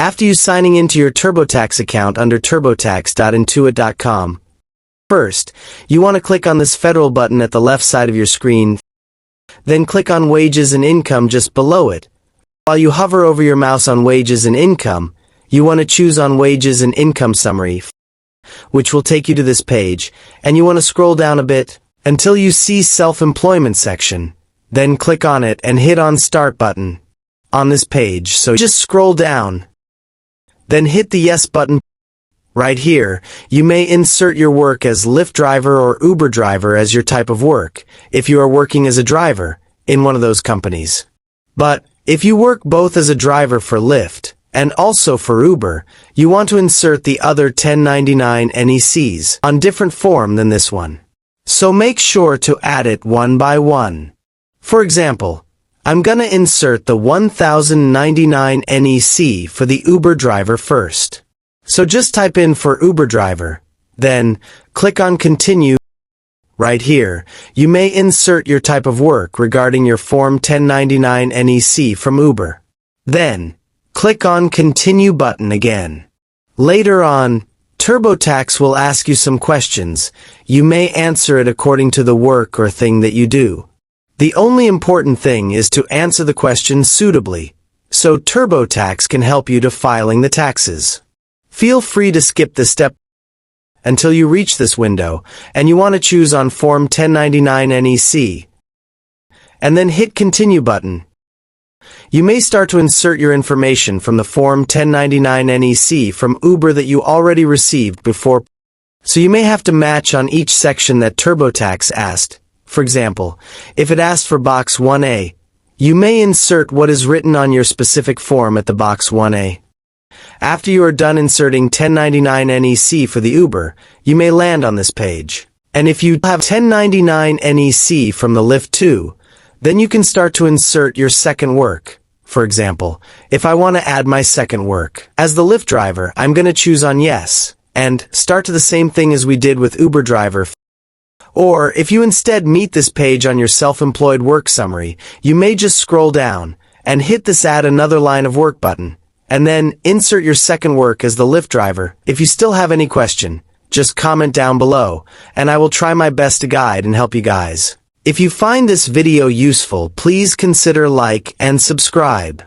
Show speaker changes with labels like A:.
A: after you signing into your TurboTax account under turbotax.intuit.com. First, you want to click on this federal button at the left side of your screen. Then click on Wages and Income just below it. While you hover over your mouse on Wages and Income, you want to choose on Wages and Income Summary, which will take you to this page, and you want to scroll down a bit until you see Self-Employment section. Then click on it and hit on Start button on this page. So just scroll down. Then hit the Yes button. Right here, you may insert your work as Lyft driver or Uber driver as your type of work, if you are working as a driver in one of those companies. But if you work both as a driver for Lyft and also for Uber, you want to insert the other 1099 NECs on different form than this one. So make sure to add it one by one. For example, I'm gonna insert the 1099 NEC for the Uber driver first. So just type in for Uber driver, then click on Continue. Right here, you may insert your type of work regarding your Form 1099 NEC from Uber. Then, click on Continue button again. Later on, TurboTax will ask you some questions. You may answer it according to the work or thing that you do. The only important thing is to answer the question suitably, so TurboTax can help you to filing the taxes. Feel free to skip this step until you reach this window, and you want to choose on Form 1099 NEC, and then hit Continue button. You may start to insert your information from the Form 1099 NEC from Uber that you already received before, so you may have to match on each section that TurboTax asked. For example, if it asked for Box 1A, you may insert what is written on your specific form at the Box 1A. After you are done inserting 1099 NEC for the Uber, you may land on this page. And if you have 1099 NEC from the Lyft too, then you can start to insert your second work. For example, if I want to add my second work as the Lyft driver, I'm going to choose on Yes, and start to the same thing as we did with Uber driver. Or if you instead meet this page on your self-employed work summary, you may just scroll down and hit this Add Another Line of Work button, and then insert your second work as the Lyft driver. If you still have any question, just comment down below, and I will try my best to guide and help you guys. If you find this video useful, please consider like and subscribe.